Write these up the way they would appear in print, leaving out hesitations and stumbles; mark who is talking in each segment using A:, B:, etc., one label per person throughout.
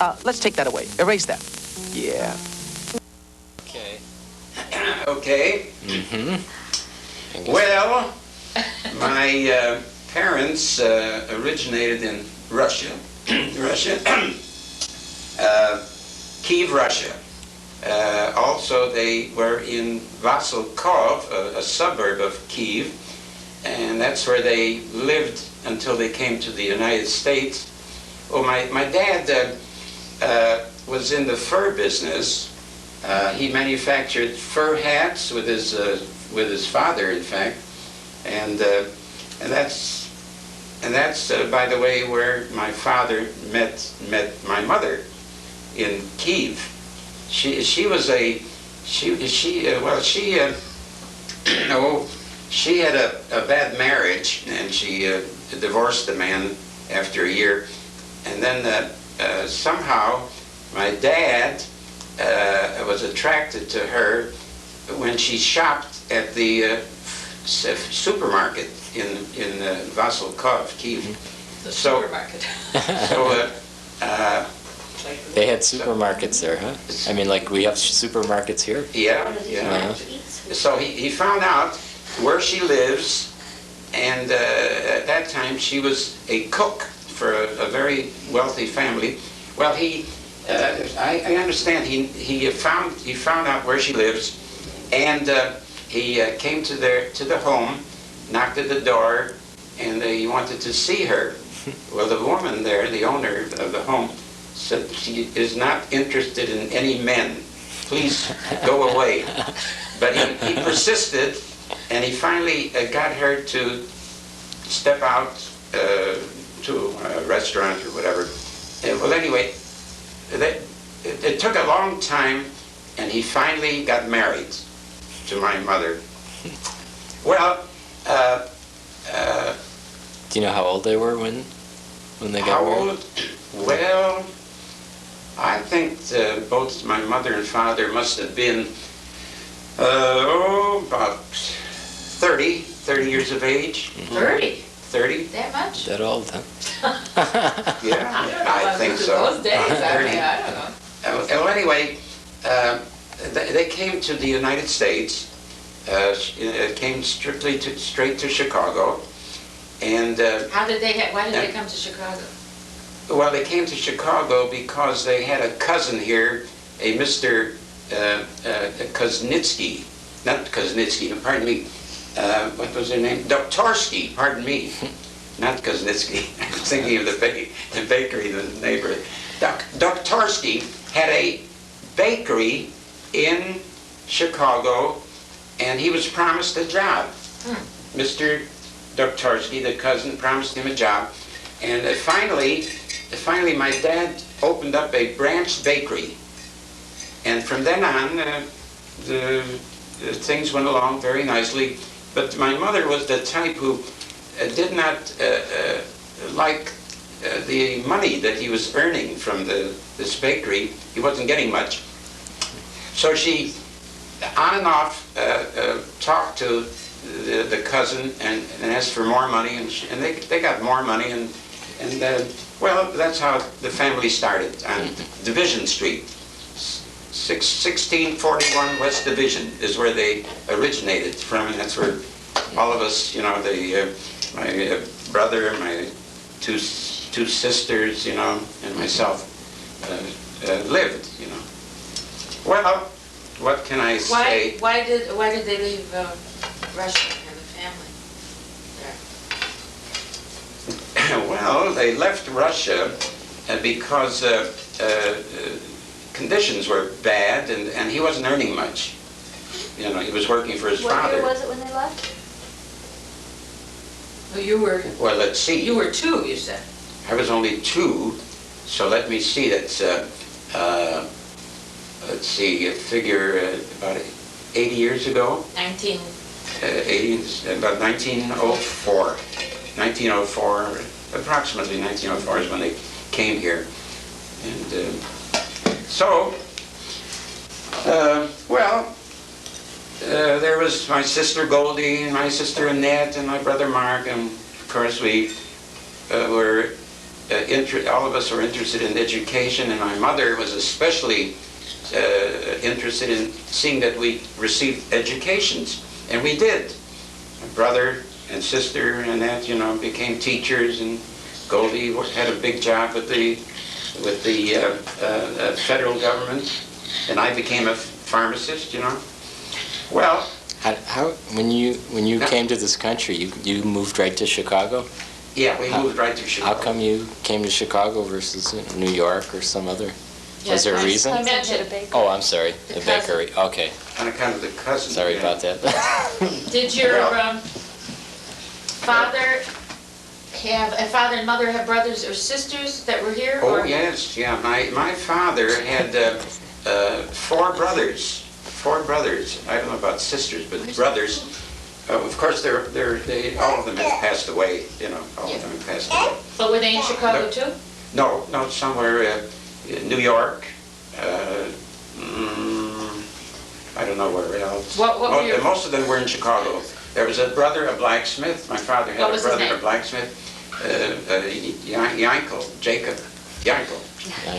A: Let's take that away. Erase that. Yeah.
B: Okay.
C: Okay. Well, my parents originated in Russia, Kiev, Russia. Also, they were in Vasilkov, a suburb of Kiev, and that's where they lived until they came to the United States. Well, my dad was in the fur business. He manufactured fur hats with his father, in fact, and that's by the way where my father met my mother in Kiev. She had a bad marriage, and she divorced the man after a year, and then somehow my dad was attracted to her when she shopped at the supermarket in Vasilkov, Kiev.
D: The supermarket.
B: They had supermarkets there, huh? I mean, like we have supermarkets here.
C: Yeah. So he found out where she lives, and at that time she was a cook for a very wealthy family. Well, I understand he found out where she lives, and he came to the home, knocked at the door, and he wanted to see her. Well, the woman there, the owner of the home, said she is not interested in any men. Please go away. But he persisted, and he finally got her to step out to a restaurant or whatever. Well, anyway, it took a long time, and he finally got married to my mother. Well,
B: do you know how old they were when they got married?
C: How old? Well, I think both my mother and father must have been about 30 years of age.
D: 30?
C: 30?
D: That much?
B: That old, huh?
C: Yeah, I think so.
D: Those days, I mean, I don't know.
C: Well, anyway, they came to the United States. Came straight to Chicago, and
D: why did they come to Chicago?
C: Well, they came to Chicago because they had a cousin here, a Mr. Kuznitsky, not Kuznitsky, pardon me, what was their name? Doktorsky, pardon me, not Kuznitsky. I was thinking of the bakery in the neighborhood. Doktorsky had a bakery in Chicago, and he was promised a job. Mr. Doktorsky, the cousin, promised him a job, and finally my dad opened up a branch bakery, and from then on the things went along very nicely. But my mother was the type who did not like the money that he was earning from this bakery. He wasn't getting much, so she on and off talked to the cousin and asked for more money, and they got more money, and well, that's how the family started on Division Street. 1641 West Division is where they originated from, and that's where all of us, you know, my brother, my two sisters, you know, and myself lived, you know. Well, what can I say?
D: Why did they leave Russia and the family there?
C: Well, they left Russia because conditions were bad, and he wasn't earning much. You know, he was working for his father.
E: What year was it when they left?
D: Well, you were.
C: Well, let's see.
D: You were 2, you said.
C: I was only 2, so let me see. That's let's see, a figure about 80 years ago.
D: 19.
C: About 1904. 1904, approximately 1904 is when they came here, and so. Well. There was my sister Goldie, and my sister Annette, and my brother Mark, and of course we were all of us were interested in education, and my mother was especially interested in seeing that we received educations, and we did. My brother and sister and that, became teachers, and Goldie had a big job with the federal government, and I became a pharmacist. Well,
B: how when you came to this country, you moved right to Chicago?
C: Yeah, we moved right to Chicago.
B: How come you came to Chicago versus New York or some other? Was there a reason?
D: I mentioned a
B: Oh, I'm sorry, the bakery. Okay,
C: On account of the cousin.
B: sorry about that.
D: Did your
C: Well-
D: father and mother have brothers or sisters that were here?
C: Oh,
D: or-
C: yes, yeah. My father had 4 brothers. 4 brothers. I don't know about sisters, but brothers. Of course, all of them have passed away. All of them have passed away.
D: But were they in Chicago too?
C: No, somewhere in New York. I don't know where else.
D: What were your-
C: Most of them were in Chicago. There was a brother, a blacksmith. My father had
D: What
C: a
D: was his
C: brother,
D: name?
C: a blacksmith. Jacob Yankel.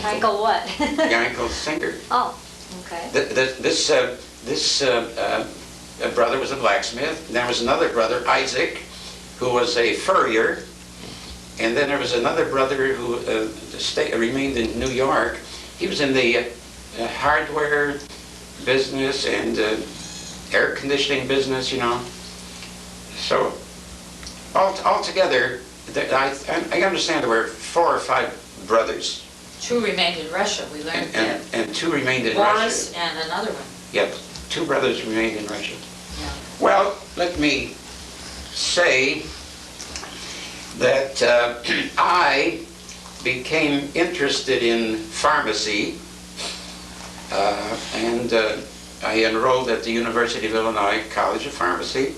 E: Michael what?
C: Yankel Singer.
E: Oh, okay.
C: This brother was a blacksmith. And there was another brother, Isaac, who was a furrier. And then there was another brother who remained in New York. He was in the hardware business and air conditioning business, So altogether, I understand there were 4 or 5 brothers.
D: 2 remained in Russia, we learned that.
C: And 2 remained in
D: Maurice
C: Russia.
D: and another one.
C: Yep, 2 brothers remained in Russia.
D: Yeah.
C: Well, let me say that I became interested in pharmacy, and I enrolled at the University of Illinois College of Pharmacy,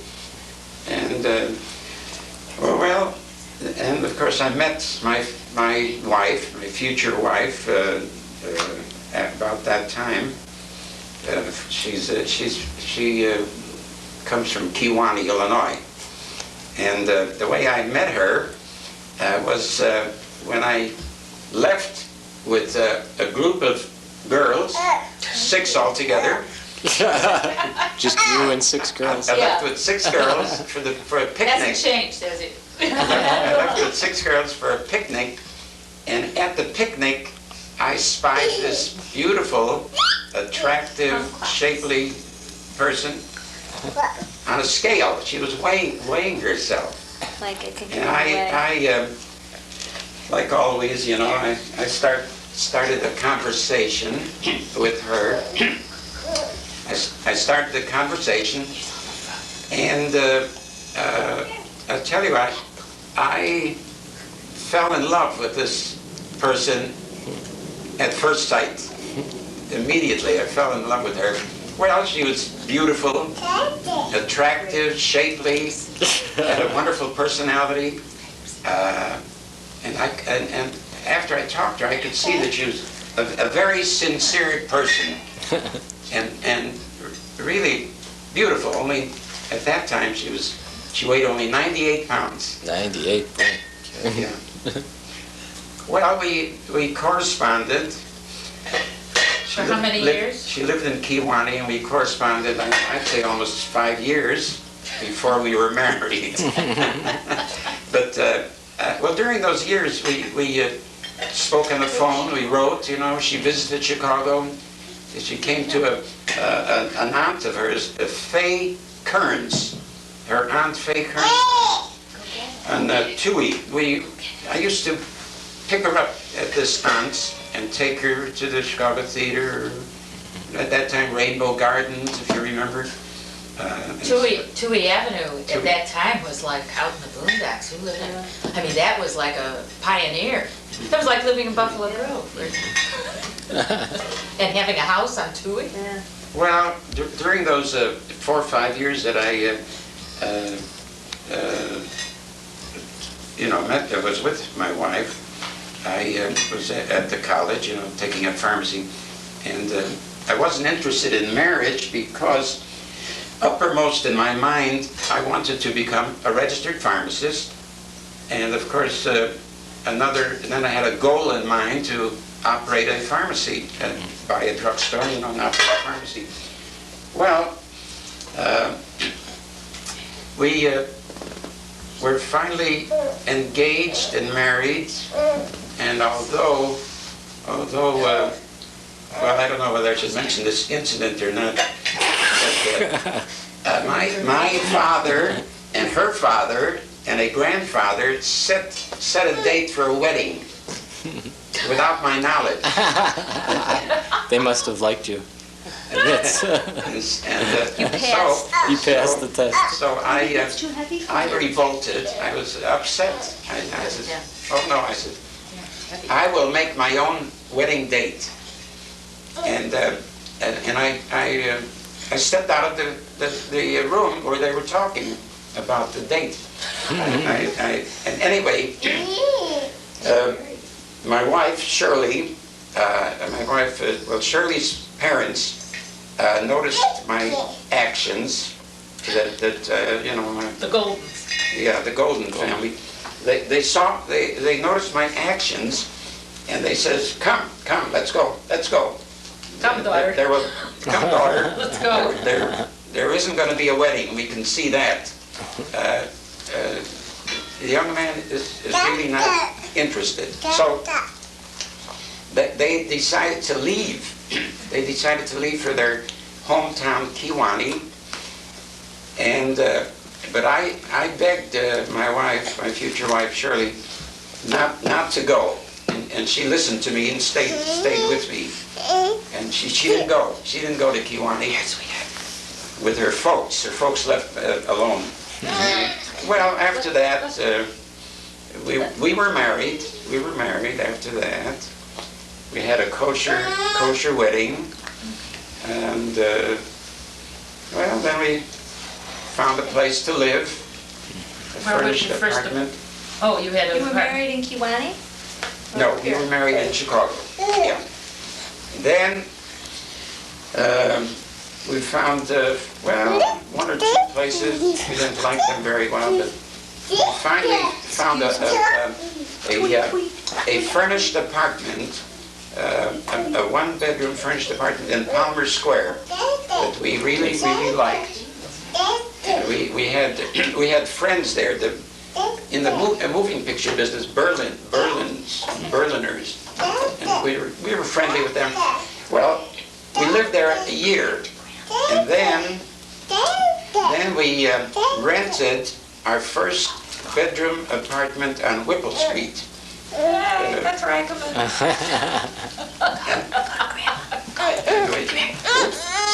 C: and and of course I met my wife, my future wife, at about that time. She comes from Kewanee, Illinois. And the way I met her was when I left with a group of girls, 6 altogether.
B: Just you and 6 girls.
C: I left with 6 girls for a picnic.
D: Hasn't changed, has it?
C: I left with 6 girls for a picnic, and at the picnic, I spied this beautiful, attractive, shapely person on a scale. She was weighing herself.
E: Like it could
C: And
E: go away.
C: I like always, I started a conversation with her. I started the conversation, and I'll tell you what, I fell in love with this person at first sight. Immediately, I fell in love with her. Well, she was beautiful, attractive, shapely, had a wonderful personality. And after I talked to her, I could see that she was a very sincere person, and really beautiful. Only at that time she weighed only 98 pounds.
B: 98.
C: Yeah. Well, we corresponded.
D: For how many years?
C: She lived in Kewanee, and we corresponded, I'd say, almost 5 years before we were married. But, well, during those years, we spoke on the phone, we wrote, she visited Chicago. She came to an aunt of hers, Faye Kearns, her Aunt Faye Kearns, on Tui. I used to pick her up at this aunt's and take her to the Chicago Theater, at that time Rainbow Gardens, if you remember.
D: Tui Avenue at that time was like out in the boondocks. We lived in, I mean, that was like a pioneer. That was like living in Buffalo Grove. And having a house on Tui.
E: Yeah.
C: Well, during those 4 or 5 years that I was with my wife, I was at the college, taking up pharmacy, and I wasn't interested in marriage because uppermost in my mind, I wanted to become a registered pharmacist, and of course, then I had a goal in mind to operate a pharmacy, buy a drugstore, and operate a pharmacy. Well, we were finally engaged and married, and although, well, I don't know whether I should mention this incident or not, but my father and her father and a grandfather set a date for a wedding without my knowledge.
B: They must have liked you. Yes.
E: You passed.
B: You passed the test.
C: So I revolted. I was upset. I said, oh no, I said, I will make my own wedding date. And I stepped out of the room where they were talking about the date. And anyway, my wife Shirley, Shirley's parents noticed my actions.
D: The Goldens.
C: Yeah, the Golden family. They noticed my actions, and they says, "Come, let's go."
D: Come, daughter.
C: Come, daughter.
D: Let's go.
C: There isn't going to be a wedding. We can see that. The young man is really not interested. So they decided to leave. They decided to leave for their hometown, Kewanee. And but I begged my wife, my future wife Shirley, not to go. And she listened to me and stayed with me. And she didn't go. She didn't go to Kewanee with her folks. Her folks left alone. Well, after that, we were married. We were married after that. We had a kosher wedding. And, well, then we found a place to live. A
D: Where was
C: furnished
D: your first
C: apartment.
D: Oh, you had a...
E: You were married in Kewanee?
C: No, we were married in Chicago. Yeah. Then we found, well, one or two places. We didn't like them very well, but we finally found a furnished apartment, a one-bedroom furnished apartment in Palmer Square that we really liked. And we had friends there. In the moving picture business, Berliners, and we were friendly with them. Well, we lived there a year, and then we rented our first bedroom apartment on Whipple Street.
D: That's where I come in.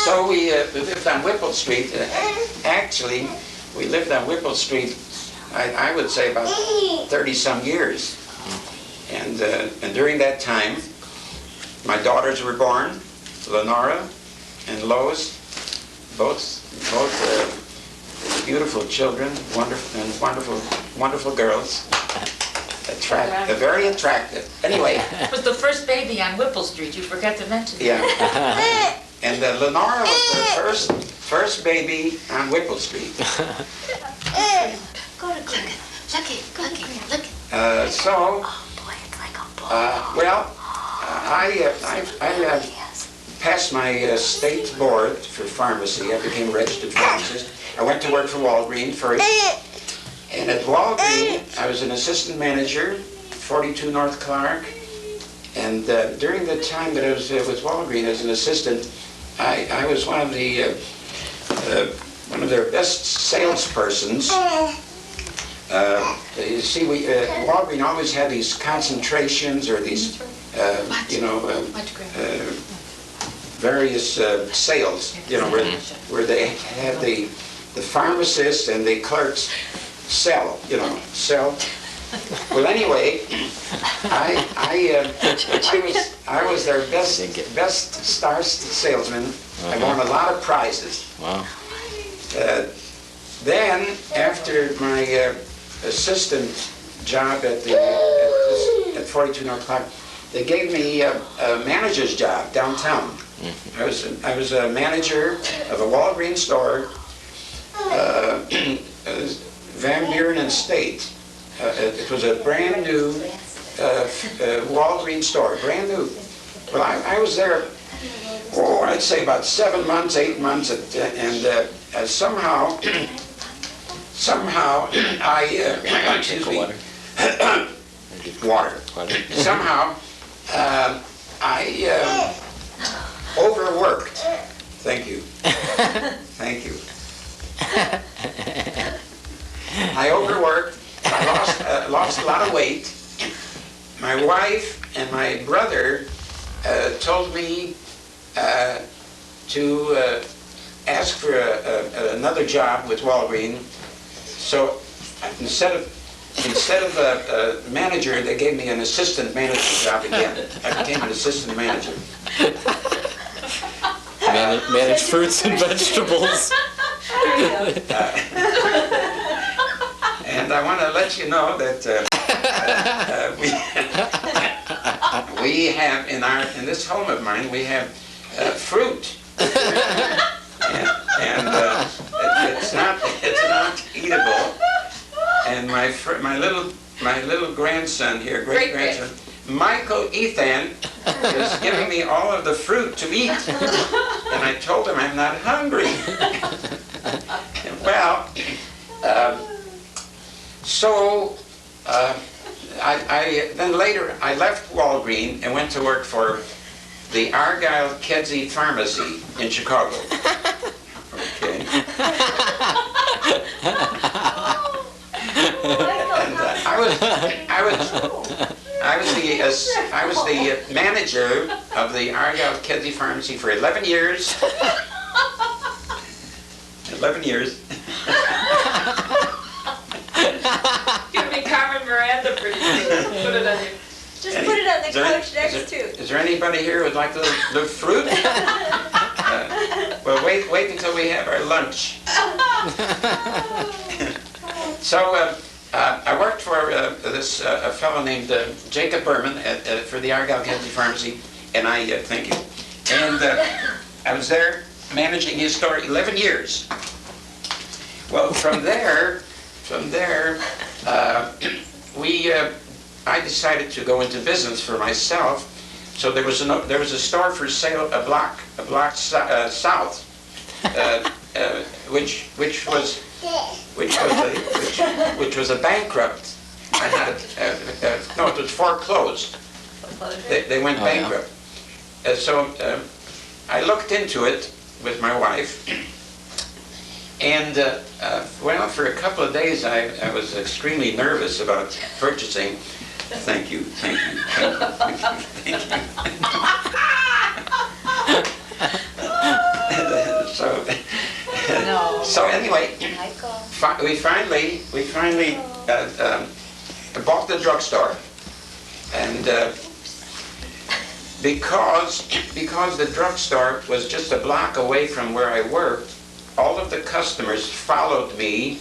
C: So we lived on Whipple Street. Actually, we lived on Whipple Street, I would say about 30-some years. And during that time, my daughters were born, Lenora and Lois, both beautiful children, wonderful girls. Very attractive. Anyway.
D: It was the first baby on Whipple Street. You forgot to mention that.
C: Yeah. And Lenora was the first baby on Whipple Street.
E: Go to Cricket. Look.
C: So,
E: Oh boy, it's like a ball.
C: well, I passed my state board for pharmacy. I became a registered pharmacist. I went to work for Walgreens first. And at Walgreens, I was an assistant manager, 42 North Clark. And during the time that I was with Walgreens as an assistant, I was one of their best salespersons. You see, Walgreens always had these concentrations or these, various sales, where they had the pharmacists and the clerks sell. Well, anyway, I was their best star salesman. I won a lot of prizes.
B: Wow.
C: Then, after my assistant job at 42 North Clark, they gave me a manager's job downtown. I was a manager of a Walgreens store, Van Buren and State. It was a brand new Walgreens store, brand new. Well, I was there, I'd say about 7 months, 8 months, and somehow I, excuse me, water. Somehow I overworked. Thank you. Thank you. I overworked. I lost a lot of weight. My wife and my brother told me to ask for another job with Walgreens. So instead of a manager, they gave me an assistant manager job again. I became an assistant manager.
B: Manage fruits and vegetables.
C: And I want to let you know that we have in this home of mine, we have fruit, and it's not eatable. And my little grandson here, great grandson, Michael Ethan, is giving me all of the fruit to eat, and I told him I'm not hungry. Well. So, then later I left Walgreens and went to work for the Argyle Kedzie Pharmacy in Chicago. Okay. And I was the manager of the Argyle Kedzie Pharmacy for 11 years. 11 years.
D: Give me Carmen Miranda pretty soon. Put it on your...
E: Just put it on the couch next to.
C: Is there anybody here who would like to live fruit? Well, wait until we have our lunch. So I worked for this a fellow named Jacob Berman for the Argyle Kedzie Pharmacy, and I thank you. And I was there managing his store 11 years. Well, from there, I decided to go into business for myself. So there was a store for sale a block south, which was a bankrupt. I had no, it was foreclosed. They went bankrupt. So I looked into it with my wife. And, well, for a couple of days, I was extremely nervous about purchasing. Thank you, thank you, thank you, So anyway, we finally bought the drugstore, and because the drugstore was just a block away from where I worked, all of the customers followed me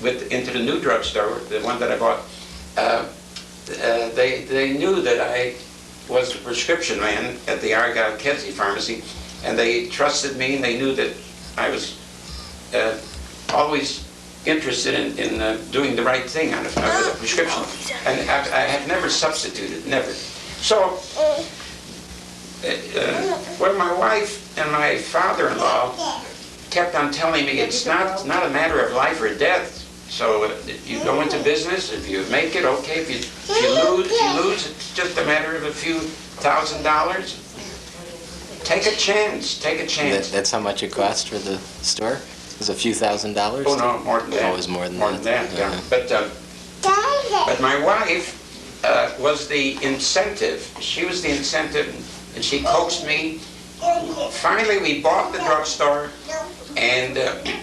C: into the new drugstore, the one that I bought. They knew that I was the prescription man at the Argyle Kedzie Pharmacy, and they trusted me, and they knew that I was always interested in doing the right thing on a prescription. And I have never substituted, never. So, well, my wife and my father-in-law kept on telling me it's not a matter of life or death. So if you go into business, if you make it, okay. If you lose, it's just a matter of a few $1,000s. Take a chance. Take a chance.
B: That's how much it cost for the store? It was a few $1,000s?
C: Oh no, more than that.
B: Oh, it was more than that.
C: Yeah. But my wife was the incentive. She was the incentive, and she coaxed me. Finally, we bought the drugstore, and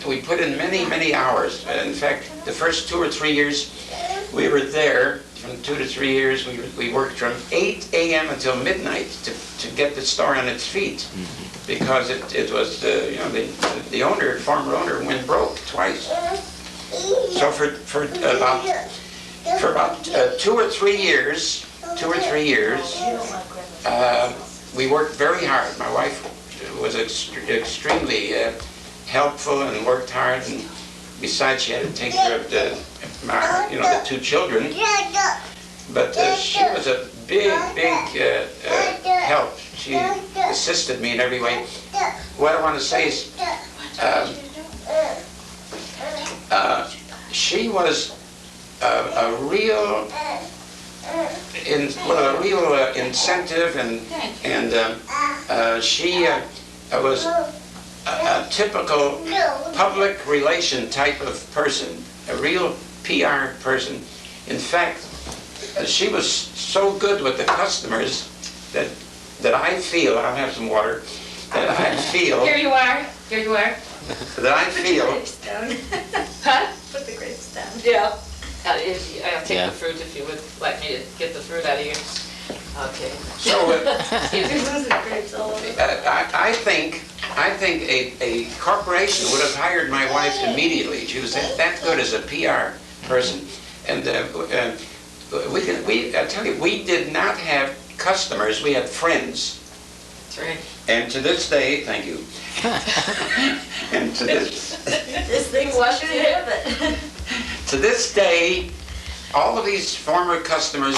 C: we put in many hours. In fact, the first 2 or 3 years we were there, from 2 to 3 years, we worked from 8 a.m. until midnight to get the store on its feet, because it was the owner, former owner, went broke twice. So for about 2 or 3 years, we worked very hard. My wife was extremely helpful and worked hard, and besides, she had to take care of the 2 children. But she was a big help. She assisted me in every way. What I want to say is, she was a real incentive, and she was a typical public relation type of person, a real PR person. In fact, she was so good with the customers that I feel, I'll have some water, that I feel...
D: Here you are.
C: That I feel...
D: Huh?
E: Put the grapes down.
D: Yeah. I'll take
B: Yeah.
D: the fruit if you would like me to get the fruit out of here. Okay.
C: So
E: You're losing grapes all over.
C: I think a corporation would have hired my wife immediately. She was that good as a PR person. And I tell you, we did not have customers, we had friends.
D: That's right.
C: And to this day, thank you. And to
E: This thing's watching it have it.
C: to this day, all of these former customers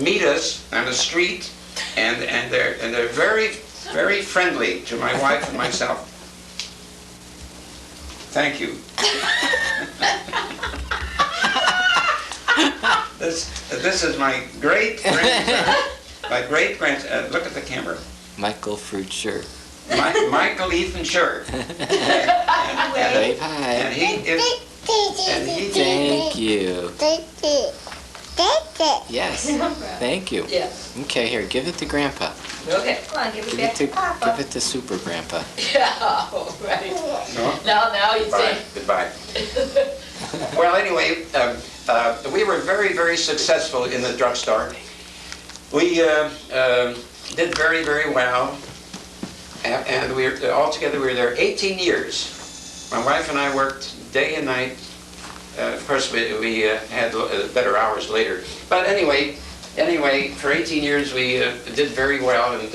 C: meet us on the street, and they're very friendly to my wife and myself. Thank you. This is my great grandson. My great grandson. Look at the camera.
B: Michael Fruit Shirt.
C: Michael Ethan Schur.
B: Wave hi.
C: And he is. And he
B: Thank you. Yes. Thank you.
D: Yeah.
B: Okay, here, give it to Grandpa.
D: Okay.
E: Come on, give it
B: Give
E: back
B: it
E: to
B: to
E: Papa.
B: give it to Super Grandpa.
D: Yeah, all right.
C: No.
D: Now you
C: Goodbye.
D: say.
C: Goodbye. Well, anyway, we were very successful in the drugstore. We did very well, and we were, altogether we were there 18 years. My wife and I worked day and night. Of course, we had better hours later. But anyway, for 18 years we did very well, and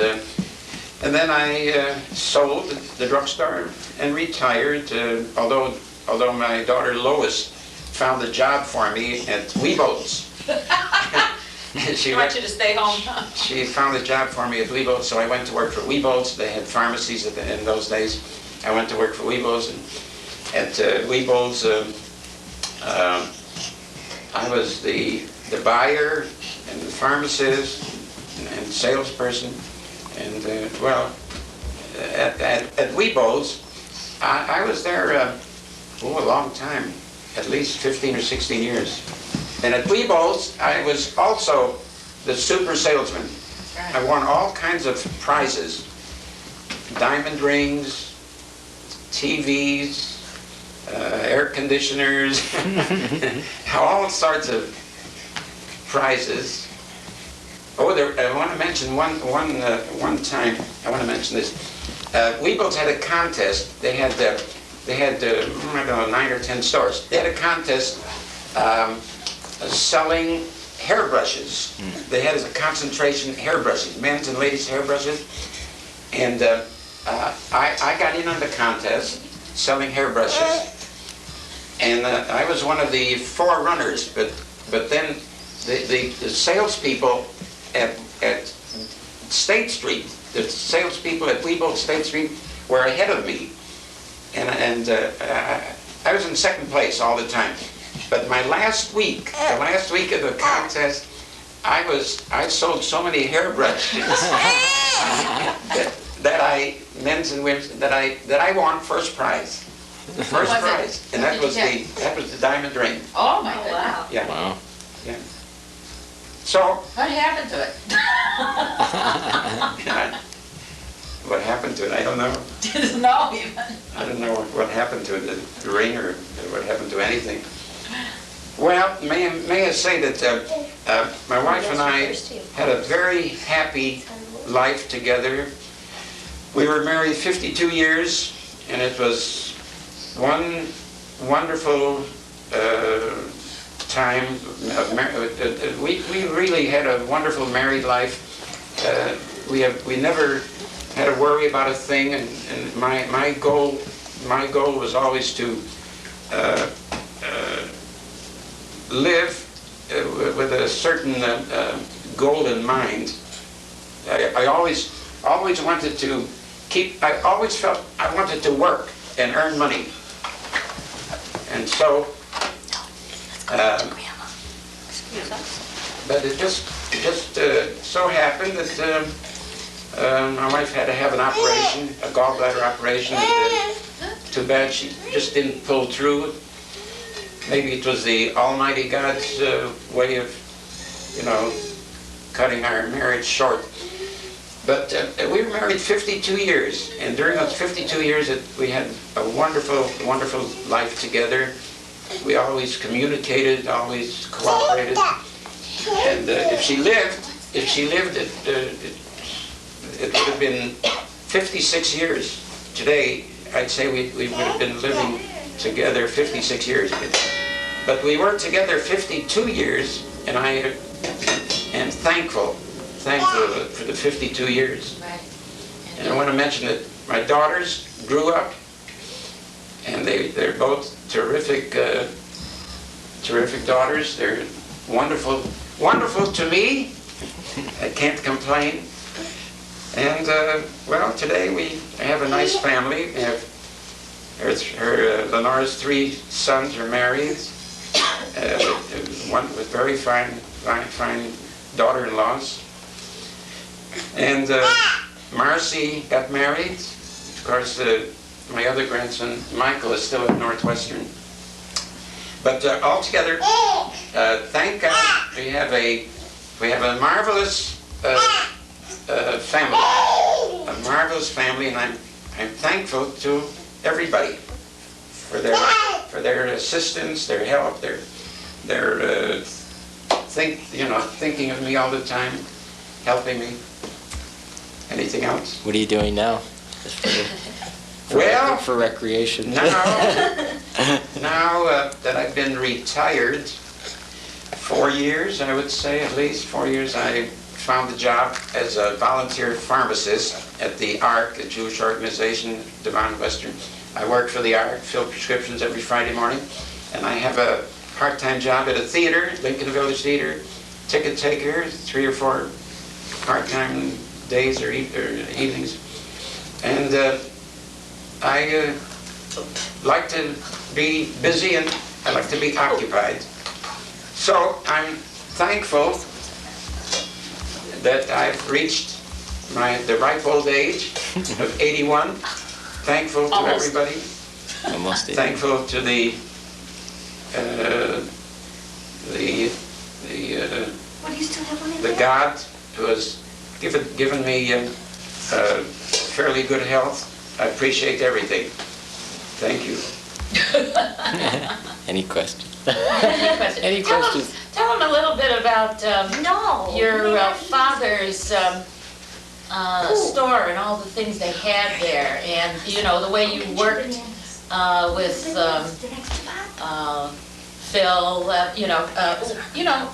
C: then I sold the drugstore and retired. Although my daughter Lois found a job for me at Weeboats.
D: She wants you to stay home.
C: She found a job for me at Weeboats, so I went to work for Weeboats. They had pharmacies in those days. I went to work for Weeboats, and at Weeboats, I was the buyer and the pharmacist and salesperson. And at Weeboats, I was there a long time, at least 15 or 16 years. And at Weeboats, I was also the super salesman. I won all kinds of prizes, diamond rings, TVs, air conditioners, all sorts of prizes. Oh, I want to mention one time. I want to mention this. Weeboats had a contest. They had I don't know, 9 or 10 stores. They had a contest selling hairbrushes. They had a concentration hairbrushes, men's and ladies' hairbrushes, and I got in on the contest selling hairbrushes, and I was one of the 4 runners. But then the salespeople at State Street, the salespeople at Weeboat State Street were ahead of me, and I was in second place all the time. But my last week, the last week of the contest, I sold so many hairbrushes men's and women's, that I won first prize. First prize, and that was the diamond ring.
D: Oh my
E: Oh,
D: goodness.
E: wow.
C: Yeah.
B: Wow.
C: Yeah. So
D: What happened to it?
C: what happened to it? I don't know.
D: Didn't know even.
C: I don't know what happened to it, the ring, or what happened to anything. Well, may I say that my wife and I had a very happy life together. We were married 52 years, and it was one wonderful time. We really had a wonderful married life. We never had to worry about a thing, and my goal was always to live with a certain goal in mind. I always wanted to I always felt I wanted to work and earn money. And so, but it just so happened that my wife had to have an operation, a gallbladder operation. Too bad she just didn't pull through. Maybe it was the Almighty God's way of, cutting our marriage short. But we were married 52 years, and during those 52 years, we had a wonderful, wonderful life together. We always communicated, always cooperated. And if she lived, it would have been 56 years. Today, I'd say we would have been living together 56 years. But we were together 52 years, and I am thankful for the 52 years.
D: Right.
C: And I want to mention that my daughters grew up, and they're both terrific daughters. They're wonderful to me. I can't complain. And well, today we have a nice family. We have Lenore's 3 sons are married. One with very fine daughter-in-laws. And Marcy got married. Of course, my other grandson, Michael, is still at Northwestern. But altogether, thank God, we have a marvelous family. A marvelous family, and I'm thankful to everybody for their assistance, their help, their thinking of me all the time, helping me. Anything else?
B: What are you doing now? For recreation.
C: Now that I've been retired 4 years, I would say, at least 4 years, I found a job as a volunteer pharmacist at the ARC, a Jewish organization, Devon Western. I work for the ARC, fill prescriptions every Friday morning, and I have a part-time job at a theater, Lincoln Village Theater, ticket taker, 3 or 4 part-time days or evenings. And I like to be busy, and I like to be occupied. So I'm thankful that I've reached the ripe old age of 81. Thankful to everybody.
B: Almost 80.
C: Thankful to the
E: What, do you still have one in
C: the
E: there?
C: God who has given me fairly good health. I appreciate everything. Thank you.
B: Any questions?
D: Any questions? Tell them a little bit about
E: No.
D: your father's store and all the things they had there, and the way you worked with Phil.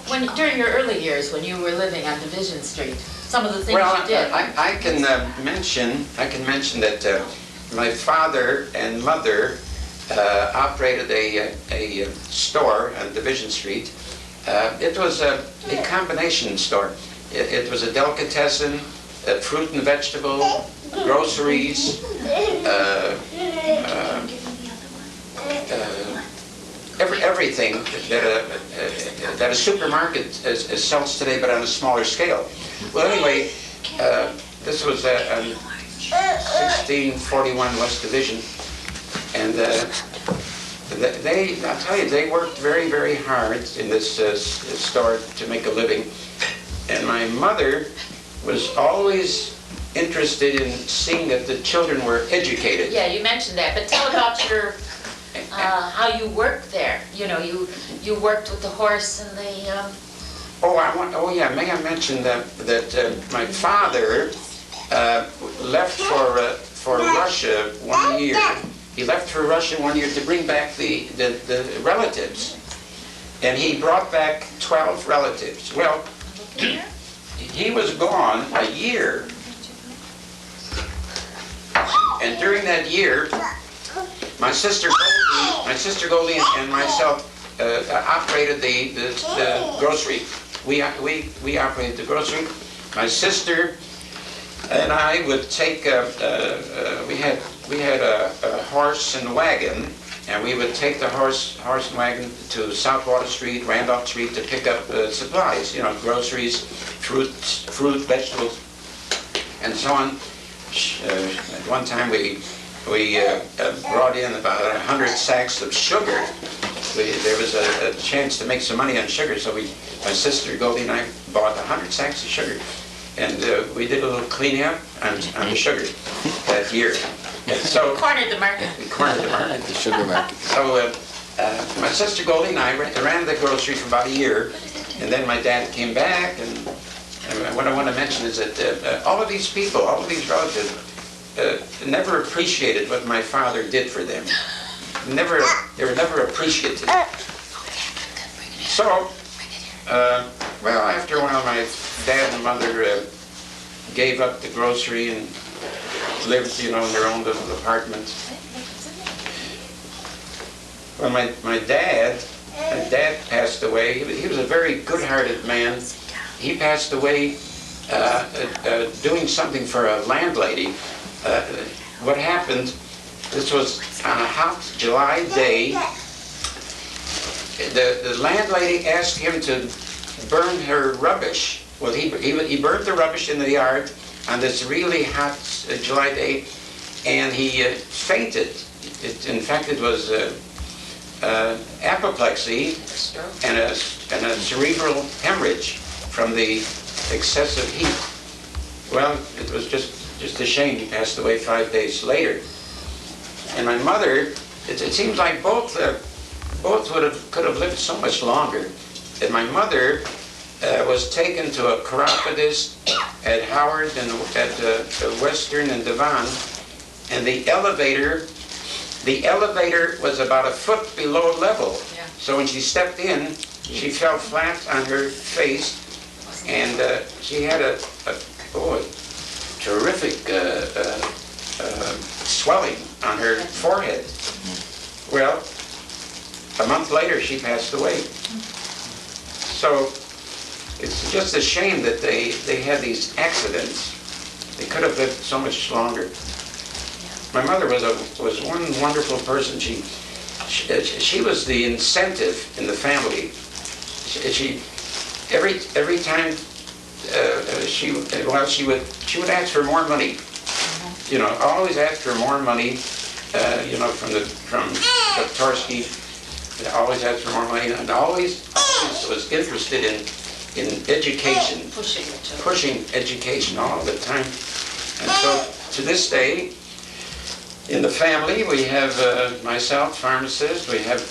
D: When during your early years when you were living on Division Street, some of the things you did.
C: I can mention that my father and mother operated a store on Division Street. It was a combination store. It was a delicatessen, fruit and vegetable, groceries, everything that a supermarket sells today, but on a smaller scale. Well, anyway, this was on 1641 West Division, and I'll tell you, they worked very, very hard in this store to make a living. And my mother was always interested in seeing that the children were educated.
D: Yeah, you mentioned that, but tell about your how you worked there. You worked with the horse and the.
C: May I mention that my father left for Russia 1 year. He left for Russia 1 year to bring back the relatives, and he brought back 12 relatives. Well, he was gone a year, and during that year, my sister Goldie and myself operated the grocery. We operated the grocery. My sister and I would take we had a horse and wagon, and we would take the horse and wagon to South Water Street, Randolph Street to pick up supplies, groceries, fruit, vegetables, and so on. At one time we brought in about 100 sacks of sugar. There was a chance to make some money on sugar, so my sister Goldie and I bought 100 sacks of sugar, and we did a little cleanup on the sugar that year. And so
D: Cornered the market.
C: we cornered the market.
B: The sugar market.
C: So my sister Goldie and I ran the grocery for about a year, and then my dad came back, and what I want to mention is that all of these people, all of these relatives, never appreciated what my father did for them. They were never appreciative. So, well, after a while, my dad and mother gave up the grocery and lived, in their own little apartment. Well, my dad passed away. He was a very good-hearted man. He passed away doing something for a landlady. What happened, this was on a hot July day, the landlady asked him to burn her rubbish. Well, he burned the rubbish in the yard on this really hot July day, and he fainted. In fact, it was apoplexy and a cerebral hemorrhage from the excessive heat. Well, it was just a shame he passed away 5 days later. And my mother, it seems like both could have lived so much longer. And my mother was taken to a chiropodist at Howard and at Western and Devon, and the elevator was about a foot below level.
D: Yeah.
C: So when she stepped in, she fell flat on her face, and she had a terrific swelling on her forehead. Well, a month later, she passed away. So it's just a shame that they had these accidents. They could have lived so much longer. My mother was one wonderful person. She was the incentive in the family. She every time she would ask for more money. Always ask for more money. From Torsky, always asked for more money, and always was interested in education, pushing education all the time. And so to this day, in the family, we have myself, pharmacist, we have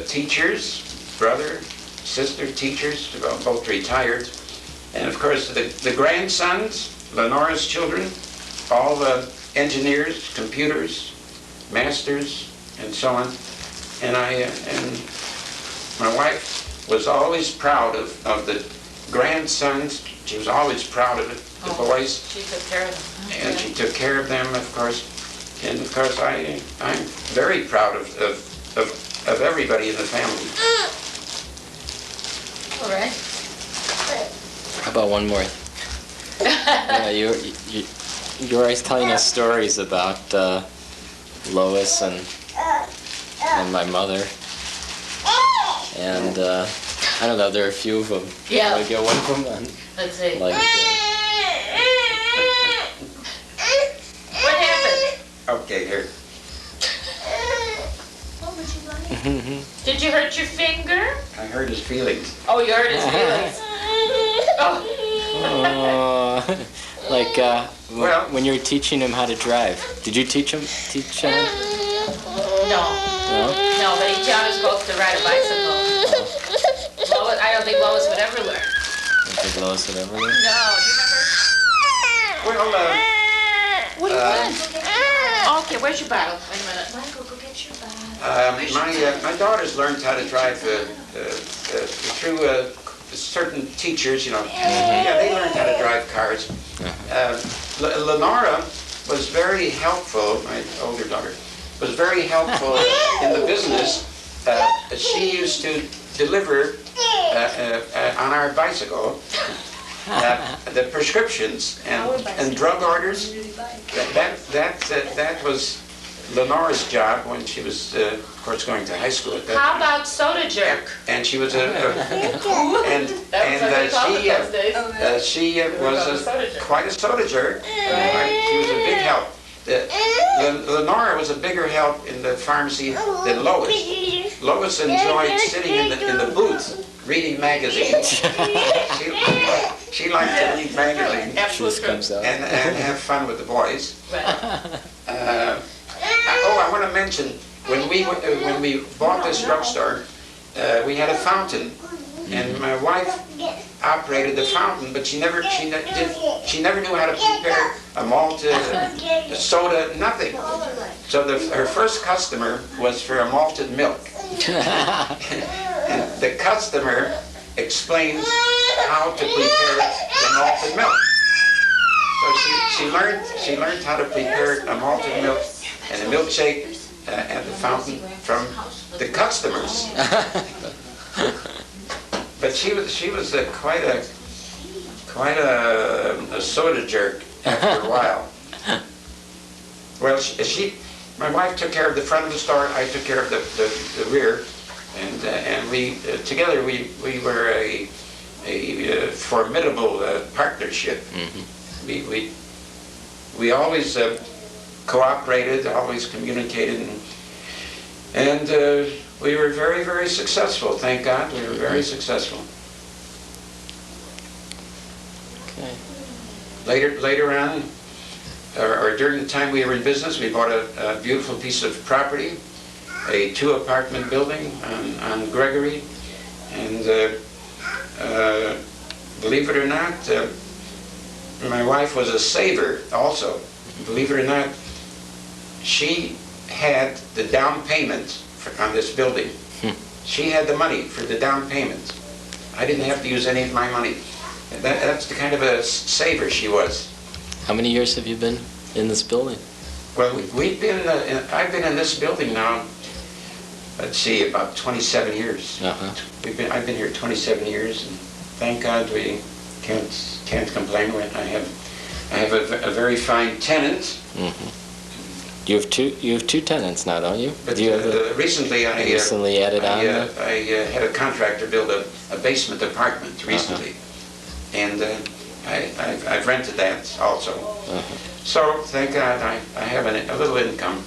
C: teachers, brother, sister teachers, both retired, and of course the grandsons, Lenora's children, all the engineers, computers, masters, and so on. And my wife was always proud of the grandsons. She was always proud of it, the boys.
D: She took care of them.
C: And she took care of them, of course. And of course, I'm very proud of everybody in the family.
D: All right.
B: How about one more? You're always telling us stories about Lois and my mother. And I don't know, there are a few of them.
D: Yeah.
B: Can I get one of them on?
D: Let's see.
B: Like,
D: What happened?
C: Okay, here.
E: What would you like?
D: Did you hurt your finger?
C: I hurt his feelings.
D: Oh, you hurt his feelings.
B: oh, like
C: Well-
B: when you were teaching him how to drive. Did you teach him?
D: No.
B: No?
D: No, but he taught us both to ride a bicycle. Lois, I don't think Lois would ever learn.
B: Did Lois would ever learn?
D: No, do you remember?
C: Well,
D: What do you want? Okay, where's your bottle? Wait a minute.
E: Michael, go get your bag.
C: my daughters learned how to drive through certain teachers, Yeah, they learned how to drive cars. Lenora was very helpful, my older daughter, was very helpful in the business she used to deliver on our bicycle the prescriptions and drug orders. That was Lenore's job when she was, of course, going to high school at that
D: How
C: time.
D: about soda jerk?
C: And she was she was quite a soda jerk. She was a big help. Lenora was a bigger help in the pharmacy than Lois. Lois enjoyed sitting in the booth reading magazines. She liked to read magazines and have fun with the boys. I want to mention when we bought this drugstore, we had a fountain, and my wife operated the fountain, but she never knew how to prepare a malt, soda, nothing. So her first customer was for a malted milk. And the customer explained how to prepare the malted milk. So she learned how to prepare a malted milk and a milkshake at the fountain from the customers. But she was quite a soda jerk after a while. Well, my wife took care of the front of the store. I took care of the rear, and we together we were a formidable partnership.
B: Mm-hmm.
C: We always cooperated, always communicated, and we were very, very successful. Thank God, we were very successful.
B: Okay.
C: Later on, or during the time we were in business, we bought a beautiful piece of property, a 2-apartment building on Gregory, and believe it or not, my wife was a saver also. Believe it or not, she had the down payment on this building. She had the money for the down payment. I didn't have to use any of my money. That's the kind of a saver she was.
B: How many years have you been in this building?
C: Well, I've been in this building now, let's see, about 27 years.
B: Uh-huh.
C: I've been here 27 years, and thank God we can't complain. I have a very fine tenant.
B: Mm-hmm. You have two tenants now, don't you?
C: But
B: Do you have
C: recently I
B: added on?
C: I had a contractor build a basement apartment recently, and I've rented that also. So thank God I have a little income.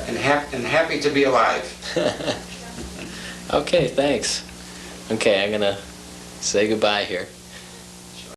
C: And happy to be alive.
B: Okay, thanks. Okay, I'm gonna say goodbye here.